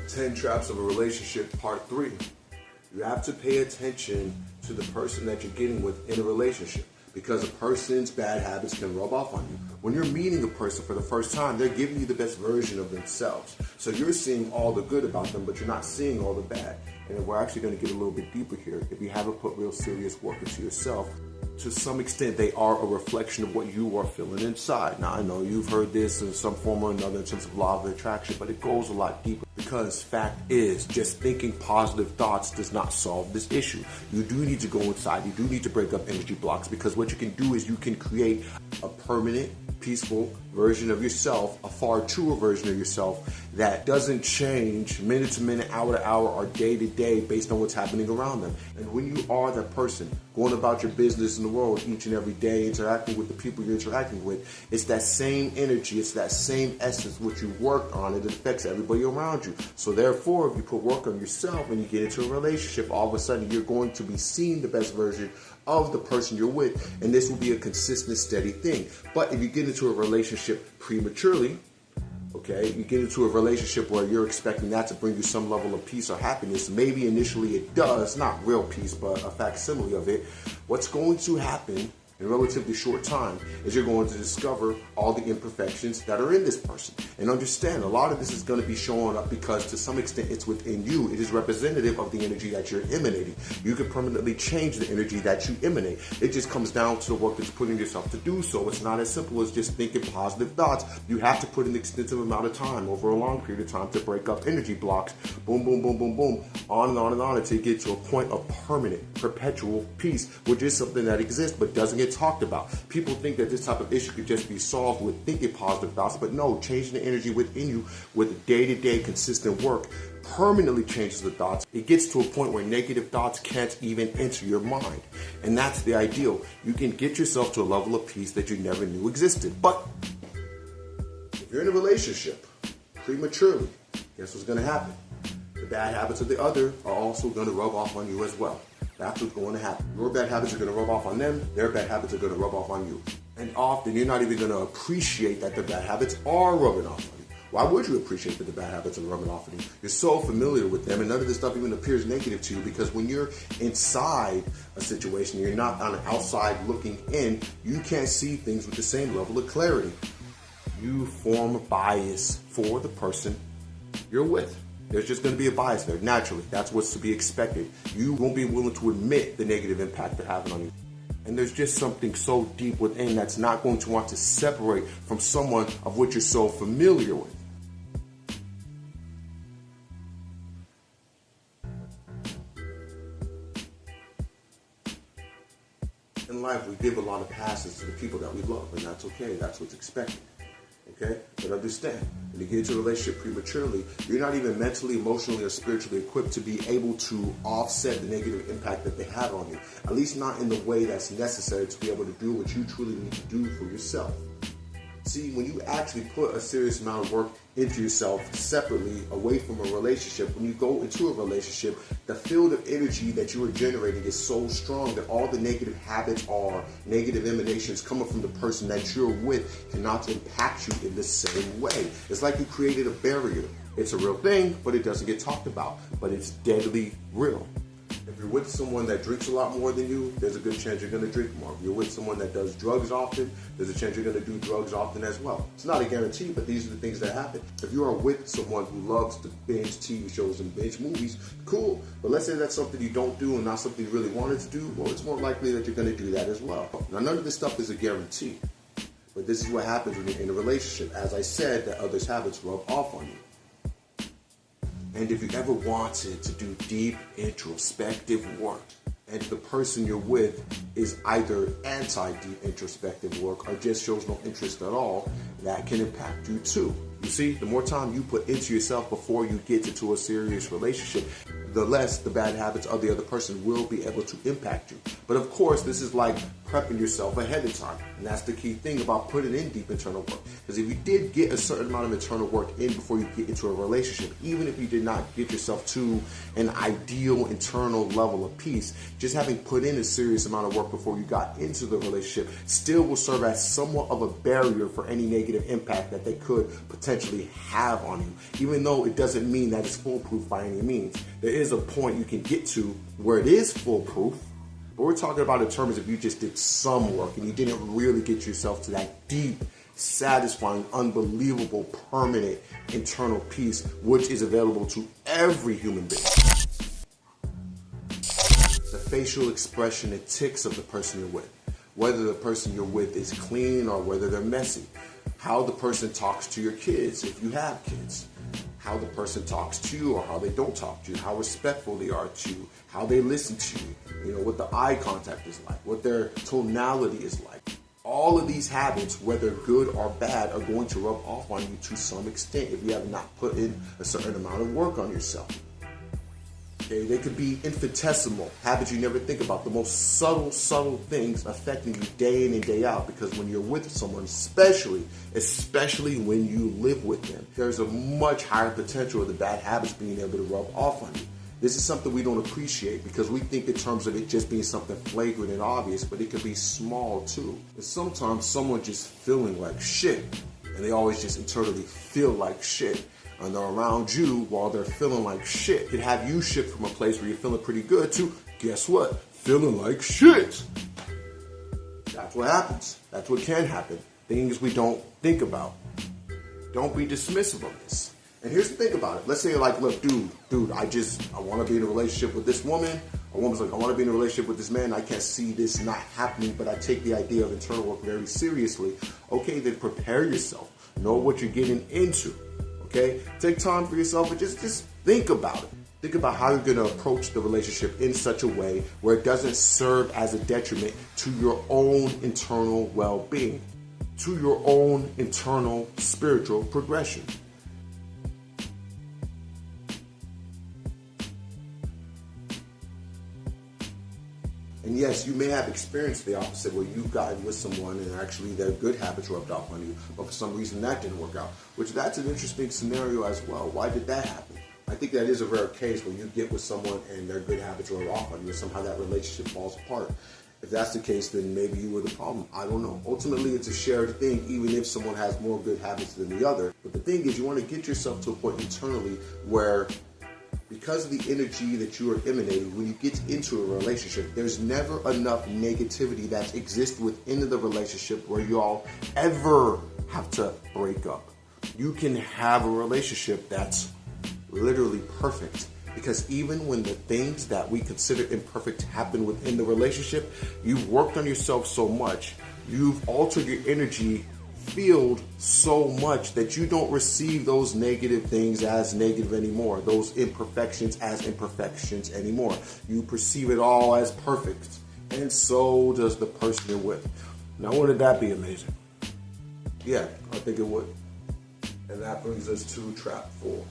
10 Traps of a Relationship, Part 3. You have to pay attention to the person that you're getting with in a relationship, because a person's bad habits can rub off on you. When you're meeting a person for the first time, they're giving you the best version of themselves. So you're seeing all the good about them, but you're not seeing all the bad. And we're actually going to get a little bit deeper here. If you haven't put real serious work into yourself, to some extent, they are a reflection of what you are feeling inside. Now, I know you've heard this in some form or another in terms of law of attraction, but it goes a lot deeper, because fact is, just thinking positive thoughts does not solve this issue. You do need to go inside. You do need to break up energy blocks, because what you can do is you can create a permanent, peaceful version of yourself, a far truer version of yourself that doesn't change minute to minute, hour to hour, or day to day based on what's happening around them. And when you are that person going about your business in the world each and every day, interacting with the people you're interacting with, it's that same energy, it's that same essence which you worked on, it affects everybody around you. So therefore, if you put work on yourself and you get into a relationship, all of a sudden you're going to be seeing the best version of the person you're with, and this will be a consistent, steady thing. But if you get into a relationship prematurely, okay, you get into a relationship where you're expecting that to bring you some level of peace or happiness, maybe initially it does, not real peace, but a facsimile of it. What's going to happen in a relatively short time is you're going to discover all the imperfections that are in this person. And understand, a lot of this is going to be showing up because to some extent it's within you. It is representative of the energy that you're emanating. You can permanently change the energy that you emanate. It just comes down to the work that you're putting yourself to do so. It's not as simple as just thinking positive thoughts. You have to put an extensive amount of time over a long period of time to break up energy blocks. Boom, boom, boom, boom, boom, on and on and on until you get to a point of permanent, perpetual peace, which is something that exists but doesn't get talked about. People think that this type of issue could just be solved with thinking positive thoughts, but no, changing the energy within you with day-to-day consistent work permanently changes the thoughts. It gets to a point where negative thoughts can't even enter your mind. And that's the ideal. You can get yourself to a level of peace that you never knew existed. But if you're in a relationship prematurely, guess what's going to happen? The bad habits of the other are also going to rub off on you as well. That's what's going to happen. Your bad habits are going to rub off on them. Their bad habits are going to rub off on you. And often you're not even going to appreciate that the bad habits are rubbing off on you. Why would you appreciate that the bad habits are rubbing off on you? You're so familiar with them, and none of this stuff even appears negative to you, because when you're inside a situation, you're not on the outside looking in, you can't see things with the same level of clarity. You form a bias for the person you're with. There's just going to be a bias there, naturally. That's what's to be expected. You won't be willing to admit the negative impact they're having on you. And there's just something so deep within that's not going to want to separate from someone of which you're so familiar with. In life, we give a lot of passes to the people that we love, and that's okay. That's what's expected. Okay? But understand, when you get into a relationship prematurely, you're not even mentally, emotionally, or spiritually equipped to be able to offset the negative impact that they have on you. At least not in the way that's necessary to be able to do what you truly need to do for yourself. See, when you actually put a serious amount of work into yourself separately, away from a relationship, when you go into a relationship, the field of energy that you are generating is so strong that all the negative habits or negative emanations coming from the person that you're with cannot impact you in the same way. It's like you created a barrier. It's a real thing, but it doesn't get talked about. But it's deadly real. If you're with someone that drinks a lot more than you, there's a good chance you're going to drink more. If you're with someone that does drugs often, there's a chance you're going to do drugs often as well. It's not a guarantee, but these are the things that happen. If you are with someone who loves to binge TV shows and binge movies, cool. But let's say that's something you don't do and not something you really wanted to do, well, it's more likely that you're going to do that as well. Now, none of this stuff is a guarantee. But this is what happens when you're in a relationship. As I said, that others' habits rub off on you. And if you ever wanted to do deep introspective work, and the person you're with is either anti-deep introspective work or just shows no interest at all, that can impact you too. You see, the more time you put into yourself before you get into a serious relationship, the less the bad habits of the other person will be able to impact you. But of course, this is like prepping yourself ahead of time. And that's the key thing about putting in deep internal work. Because if you did get a certain amount of internal work in before you get into a relationship, even if you did not get yourself to an ideal internal level of peace, just having put in a serious amount of work before you got into the relationship still will serve as somewhat of a barrier for any negative impact that they could potentially have on you. Even though it doesn't mean that it's foolproof by any means. There is a point you can get to where it is foolproof. But we're talking about in terms of you just did some work and you didn't really get yourself to that deep, satisfying, unbelievable, permanent internal peace, which is available to every human being. The facial expression and tics of the person you're with. Whether the person you're with is clean or whether they're messy. How the person talks to your kids, if you have kids. How the person talks to you or how they don't talk to you, how respectful they are to you, how they listen to you, what the eye contact is like, what their tonality is like. All of these habits, whether good or bad, are going to rub off on you to some extent if you have not put in a certain amount of work on yourself. Okay, they could be infinitesimal habits you never think about, the most subtle things affecting you day in and day out, because when you're with someone, especially when you live with them, there's a much higher potential of the bad habits being able to rub off on you. This is something we don't appreciate because we think in terms of it just being something flagrant and obvious, but it could be small too. And sometimes someone just feeling like shit, and they always just internally feel like shit, and they're around you while they're feeling like shit. Could have you shift from a place where you're feeling pretty good to, guess what? Feeling like shit. That's what happens. That's what can happen. Things we don't think about. Don't be dismissive of this. And here's the thing about it. Let's say you're like, look, dude, I want to be in a relationship with this woman. A woman's like, I want to be in a relationship with this man. I can't see this not happening, but I take the idea of internal work very seriously. Okay, then prepare yourself. Know what you're getting into. Okay? Take time for yourself and just think about it. Think about how you're going to approach the relationship in such a way where it doesn't serve as a detriment to your own internal well-being, to your own internal spiritual progression. And yes, you may have experienced the opposite where you've gotten with someone and actually their good habits rubbed off on you, but for some reason that didn't work out, which that's an interesting scenario as well. Why did that happen? I think that is a rare case where you get with someone and their good habits rub off on you and somehow that relationship falls apart. If that's the case, then maybe you were the problem. I don't know. Ultimately, it's a shared thing, even if someone has more good habits than the other. But the thing is, you want to get yourself to a point internally where, because of the energy that you are emanating, when you get into a relationship, there's never enough negativity that exists within the relationship where y'all ever have to break up. You can have a relationship that's literally perfect, because even when the things that we consider imperfect happen within the relationship, you've worked on yourself so much, you've altered your energy field so much that you don't receive those negative things as negative anymore, those imperfections as imperfections anymore. You perceive it all as perfect, and so does the person you're with. Now, wouldn't that be amazing? Yeah, I think it would. And that brings us to trap 4.